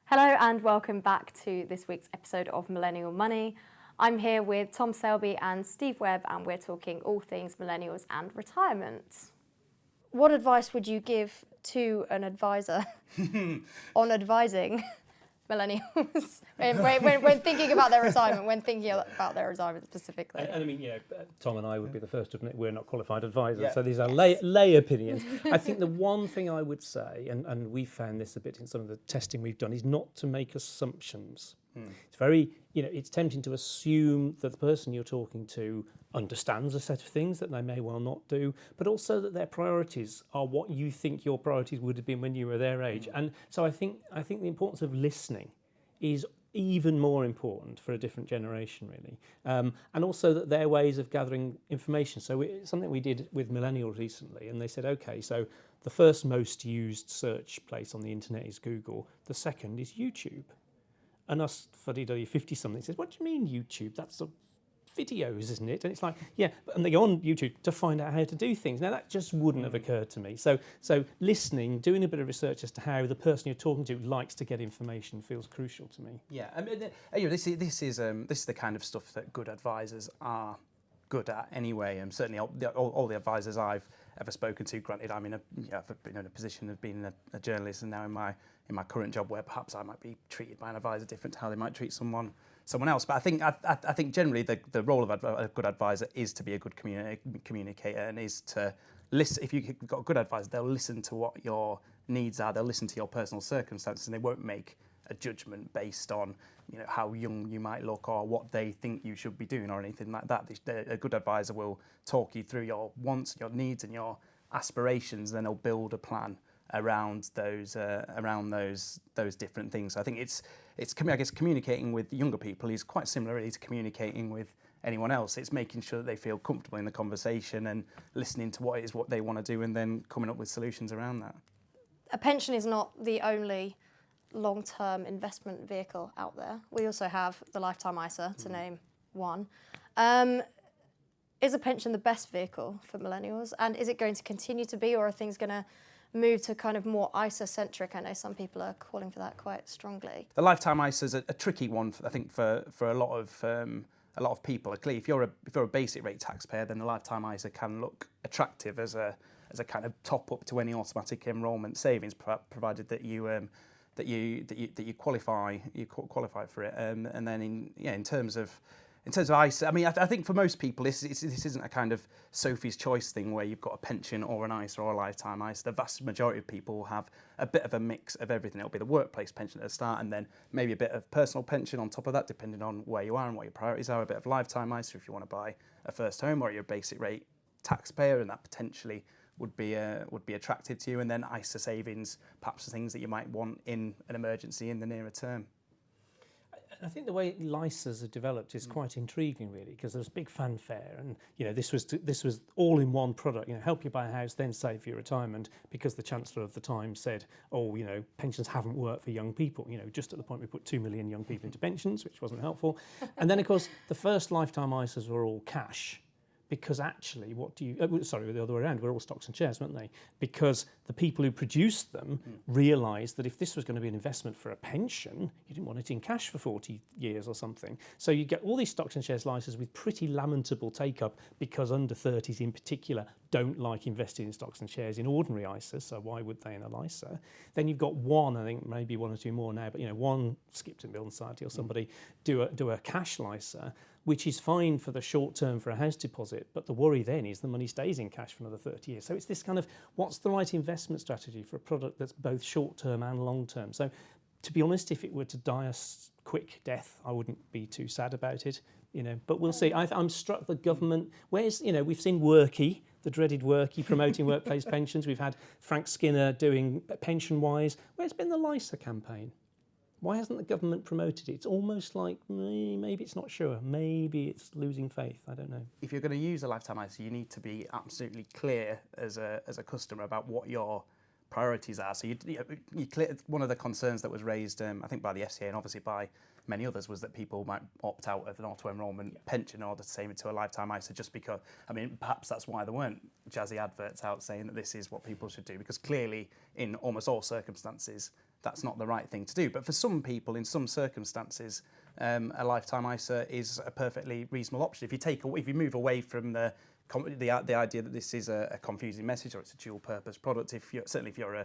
Hello and welcome back to this week's episode of Millennial Money. I'm here with Tom Selby and Steve Webb, and we're talking all things millennials and retirement. What advice would you give to an advisor on advising millennials when thinking about their retirement, specifically? I mean, Tom and I would be the first to admit we're not qualified advisors, so these are lay opinions. I think the one thing I would say, and we found this a bit in some of the testing we've done, is not to make assumptions. It's very, it's tempting to assume that the person you're talking to understands a set of things that they may well not do, but also that their priorities are what you think your priorities would have been when you were their age. And so I think the importance of listening is even more important for a different generation, really. And also that their ways of gathering information. So it's something we did with millennials recently, and they said, okay, so the first most used search place on the internet is Google. The second is YouTube. And us fuddy-duddy 50-something says, what do you mean YouTube? That's the videos, isn't it? And it's like, yeah, and they go on YouTube to find out how to do things. Now, that just wouldn't have occurred to me. So listening, doing a bit of research as to how the person you're talking to likes to get information feels crucial to me. Yeah, I mean, this is the kind of stuff that good advisors are good at anyway. And certainly all the advisors I've ever spoken to, granted, I'm in I've been in a position of being a journalist, and now in my current job where perhaps I might be treated by an advisor different to how they might treat someone else. But I think generally the role of a good advisor is to be a good communicator, and is to listen. If you've got a good advisor, they'll listen to what your needs are, they'll listen to your personal circumstances, and they won't make a judgment based on how young you might look or what they think you should be doing or anything like that. A good advisor will talk you through your wants, your needs, and your aspirations. Then they'll build a plan around those different things. So I think I guess communicating with younger people is quite similar really to communicating with anyone else. It's making sure that they feel comfortable in the conversation and listening to what they want to do, and then coming up with solutions around that. A pension is not the only long-term investment vehicle out there. We also have the Lifetime ISA, to name one. Is a pension the best vehicle for millennials, and is it going to continue to be, or are things going to move to kind of more ISA-centric? I know some people are calling for that quite strongly. The Lifetime ISA is a tricky one, I think, for a lot of people. Clearly, if you're a basic rate taxpayer, then the Lifetime ISA can look attractive as a kind of top up to any automatic enrolment savings, provided that you qualify for it. And then in terms of ISA, I mean, I think for most people, this isn't a kind of Sophie's Choice thing where you've got a pension or an ISA or a Lifetime ISA. The vast majority of people will have a bit of a mix of everything. It'll be the workplace pension at the start, and then maybe a bit of personal pension on top of that, depending on where you are and what your priorities are. A bit of Lifetime ISA if you want to buy a first home, or you're a basic rate taxpayer, and that potentially would be attractive to you. And then ISA savings, perhaps the things that you might want in an emergency in the nearer term. I think the way LISAs have developed is quite intriguing, really, because there's big fanfare, and this was all in one product. Help you buy a house, then save for your retirement, because the Chancellor of the time said, pensions haven't worked for young people. Just at the point we put 2 million young people into pensions, which wasn't helpful. And then, of course, the first Lifetime ISAs were all cash. Because actually, the other way around, we're all stocks and shares, weren't they? Because the people who produced them realised that if this was going to be an investment for a pension, you didn't want it in cash for 40 years or something. So you get all these stocks and shares licenses with pretty lamentable take-up, because under 30s in particular don't like investing in stocks and shares in ordinary ISAs, so why would they in a LISA? Then you've got one, I think maybe one or two more now, but one Skipton Building Society or somebody do a cash LISA, which is fine for the short term for a house deposit, but the worry then is the money stays in cash for another 30 years. So it's this kind of, what's the right investment strategy for a product that's both short term and long term? So to be honest, if it were to die a quick death, I wouldn't be too sad about it, but we'll see. I'm struck the government, we've seen Worky, the dreaded Worky, promoting workplace pensions. We've had Frank Skinner doing Pension Wise. Where's been the LISA campaign? Why hasn't the government promoted it? It's almost like maybe it's not sure. Maybe it's losing faith. I don't know. If you're going to use a Lifetime ISA, you need to be absolutely clear as a customer about what your priorities are. So one of the concerns that was raised, I think, by the FCA and obviously by many others, was that people might opt out of an auto-enrolment pension in order to save it to a Lifetime ISA, just because, perhaps that's why there weren't jazzy adverts out saying that this is what people should do, because clearly in almost all circumstances, that's not the right thing to do. But for some people, in some circumstances, a lifetime ISA is a perfectly reasonable option. If you move away from the idea that this is a confusing message or it's a dual purpose product, if you're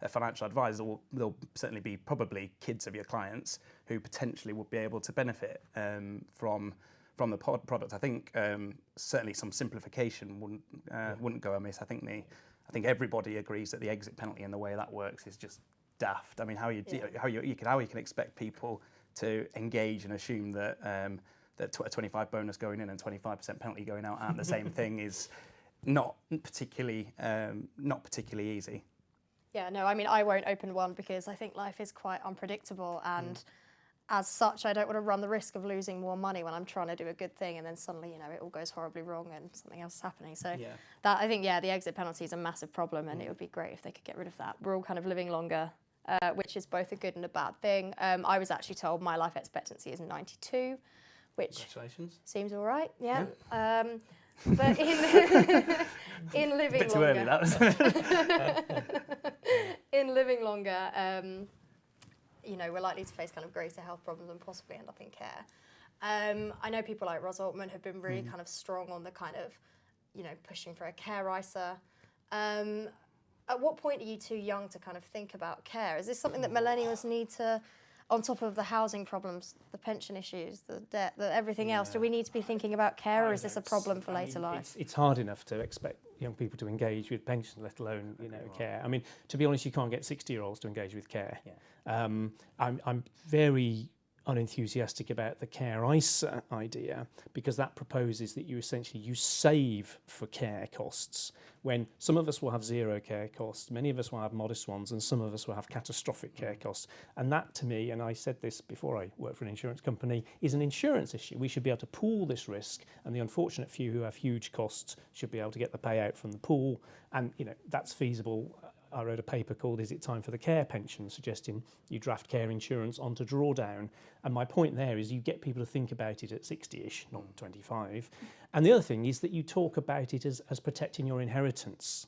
a financial advisor, there'll certainly be probably kids of your clients who potentially would be able to benefit from the product. I think certainly some simplification wouldn't go amiss. I think everybody agrees that the exit penalty and the way that works is just daft. I mean, how you can expect people to engage and assume that that a 25 bonus going in and 25% penalty going out aren't the same thing is not particularly easy. Yeah, no, I mean, I won't open one because I think life is quite unpredictable, and as such, I don't want to run the risk of losing more money when I'm trying to do a good thing and then suddenly, it all goes horribly wrong and something else is happening. So that, I think, the exit penalty is a massive problem, and it would be great if they could get rid of that. We're all kind of living longer, which is both a good and a bad thing. I was actually told my life expectancy is 92, which seems all right, yeah. But in living bit too longer, early, that was. in living longer, we're likely to face kind of greater health problems and possibly end up in care. I know people like Ros Altman have been really kind of strong on the kind of, pushing for a care ISA. At what point are you too young to kind of think about care? Is this something that millennials need to, on top of the housing problems, the pension issues, the debt, everything else, do we need to be thinking about care, or is this a problem for later life? It's hard enough to expect young people to engage with pension, let alone care. I mean, to be honest, you can't get 60-year-olds to engage with care. Yeah. I'm very unenthusiastic about the care ISA idea, because that proposes that you save for care costs, when some of us will have zero care costs, many of us will have modest ones, and some of us will have catastrophic care costs. And that, to me, and I said this before I worked for an insurance company, is an insurance issue. We should be able to pool this risk, and the unfortunate few who have huge costs should be able to get the payout from the pool, and that's feasible. I wrote a paper called "Is it time for the care pension?" suggesting you draft care insurance onto drawdown. And my point there is you get people to think about it at 60-ish, not 25. And the other thing is that you talk about it as protecting your inheritance.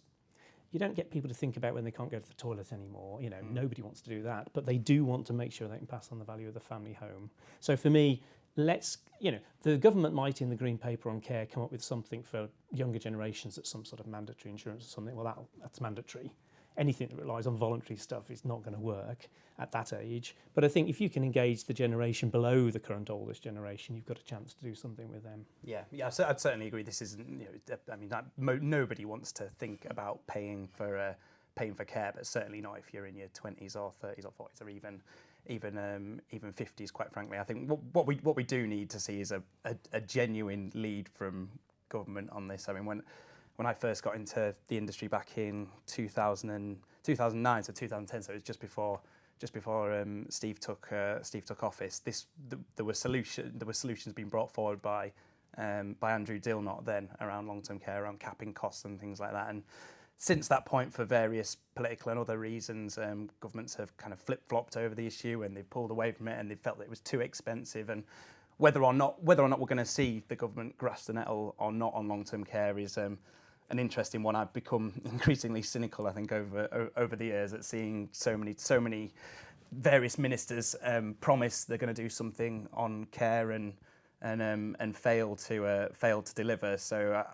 You don't get people to think about when they can't go to the toilet anymore. Nobody wants to do that, but they do want to make sure they can pass on the value of the family home. So for me, the government might, in the Green Paper on care, come up with something for younger generations that's some sort of mandatory insurance or something. Well, that's mandatory. Anything that relies on voluntary stuff is not going to work at that age. But I think if you can engage the generation below the current oldest generation, you've got a chance to do something with them. Yeah, I'd certainly agree. This isn't, nobody wants to think about paying for care, but certainly not if you're in your 20s or 30s or 40s or even 50s. Quite frankly, I think what we do need to see is a genuine lead from government on this. I mean, when I first got into the industry back in 2009 to 2010, so it was just before Steve took office. There were solutions being brought forward by Andrew Dilnot then around long-term care, around capping costs and things like that. And since that point, for various political and other reasons, governments have kind of flip-flopped over the issue, and they've pulled away from it, and they felt that it was too expensive. And whether or not we're going to see the government grasp the nettle or not on long-term care is an interesting one. I've become increasingly cynical, I think, over the years at seeing so many various ministers promise they're going to do something on care and fail to deliver. So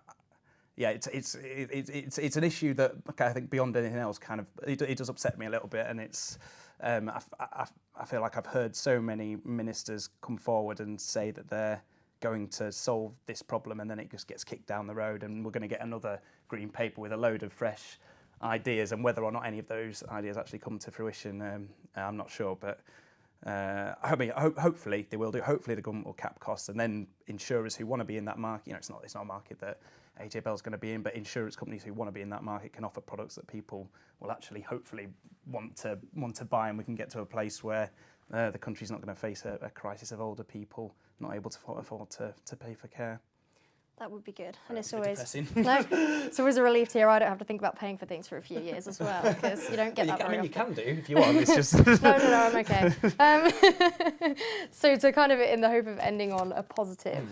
it's an issue that I think beyond anything else kind of it does upset me a little bit, and it's I feel like I've heard so many ministers come forward and say that they're going to solve this problem, and then it just gets kicked down the road, and we're going to get another Green Paper with a load of fresh ideas, and whether or not any of those ideas actually come to fruition, I'm not sure, but hopefully they will do. Hopefully the government will cap costs, and then insurers who want to be in that market, it's not a market that AJ Bell's going to be in, but insurance companies who want to be in that market can offer products that people will actually hopefully want to buy, and we can get to a place where the country's not going to face a crisis of older people not able to afford to pay for care. That would be good. And it's always it's always a relief to hear I don't have to think about paying for things for a few years as well, because you don't get that very often. You can do if you want. It's just no, I'm okay. So to kind of, in the hope of ending on a positive,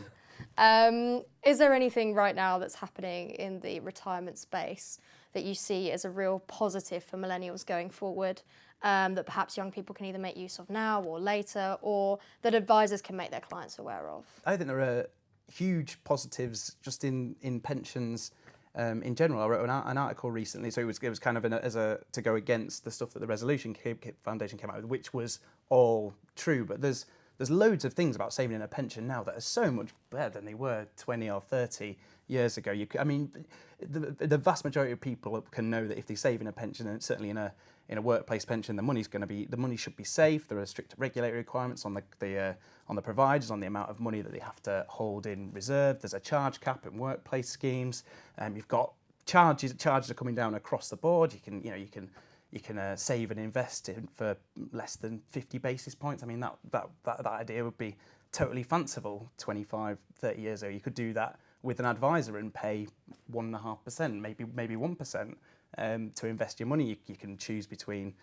is there anything right now that's happening in the retirement space that you see as a real positive for millennials going forward, that perhaps young people can either make use of now or later, or that advisors can make their clients aware of? I think there are huge positives just in pensions in general. I wrote an article recently, so it was kind of to go against the stuff that the Resolution Foundation came out with, which was all true. But there's loads of things about saving in a pension now that are so much better than they were 20 or 30 years ago. The vast majority of people can know that if they save in a pension, and certainly in a workplace pension, the money should be safe. There are strict regulatory requirements on the providers on the amount of money that they have to hold in reserve. There's a charge cap in workplace schemes. You've got charges are coming down across the board. You can save and invest for less than 50 basis points. I mean, that idea would be totally fanciful 25, 30 years ago. You could do that with an advisor and pay 1.5%, maybe 1%. To invest your money, you can choose between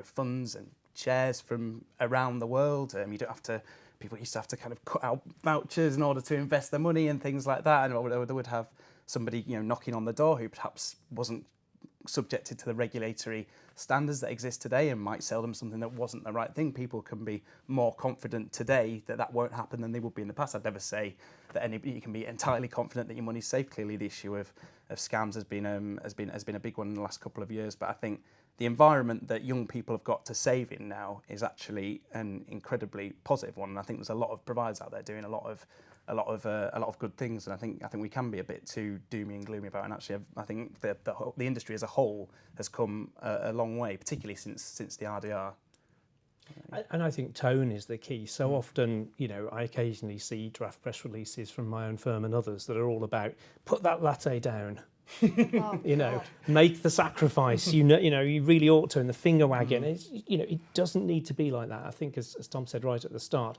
funds and shares from around the world. You don't have to. People used to have to kind of cut out vouchers in order to invest their money and things like that. And they would have somebody knocking on the door who perhaps wasn't subjected to the regulatory standards that exist today and might sell them something that wasn't the right thing. People can be more confident today that won't happen than they would be in the past. I'd never say that you can be entirely confident that your money's safe. Clearly, the issue of scams has been a big one in the last couple of years. But I think the environment that young people have got to save in now is actually an incredibly positive one. And I think there's a lot of providers out there doing a lot of good things. And I think we can be a bit too doomy and gloomy about it. And actually, I think the industry as a whole has come a long way, particularly since the RDR. And I think tone is the key. So often, I occasionally see draft press releases from my own firm and others that are all about put that latte down. Make the sacrifice. You really ought to, and the finger wagging. It doesn't need to be like that. I think, as Tom said right at the start,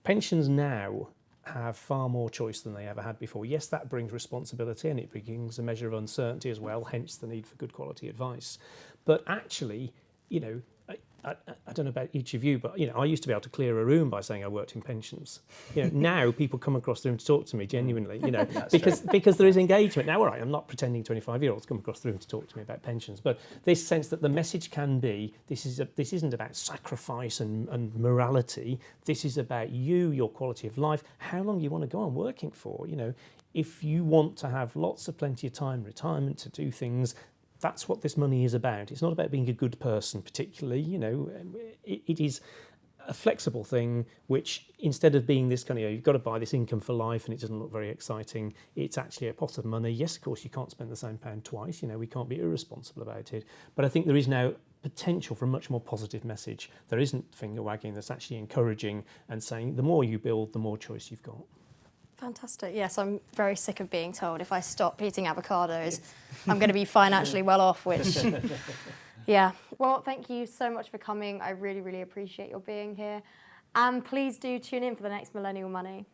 pensions now have far more choice than they ever had before. Yes, that brings responsibility and it brings a measure of uncertainty as well, hence the need for good quality advice. But actually, I don't know about each of you, but I used to be able to clear a room by saying I worked in pensions. Now people come across the room to talk to me genuinely, because there is engagement. Now, all right, I'm not pretending 25-year-olds come across the room to talk to me about pensions, but this sense that the message can be this isn't about sacrifice and morality. This is about you, your quality of life, how long you want to go on working for. If you want to have plenty of time, retirement to do things. That's what this money is about. It's not about being a good person particularly, it is a flexible thing which, instead of being this kind of, you've got to buy this income for life and it doesn't look very exciting, it's actually a pot of money. Yes, of course, you can't spend the same pound twice, we can't be irresponsible about it. But I think there is now potential for a much more positive message. There isn't finger wagging, that's actually encouraging and saying the more you build, the more choice you've got. Fantastic. Yes, I'm very sick of being told if I stop eating avocados, I'm going to be financially well off, which, yeah. Well, thank you so much for coming. I really, really appreciate your being here. And please do tune in for the next Millennial Money.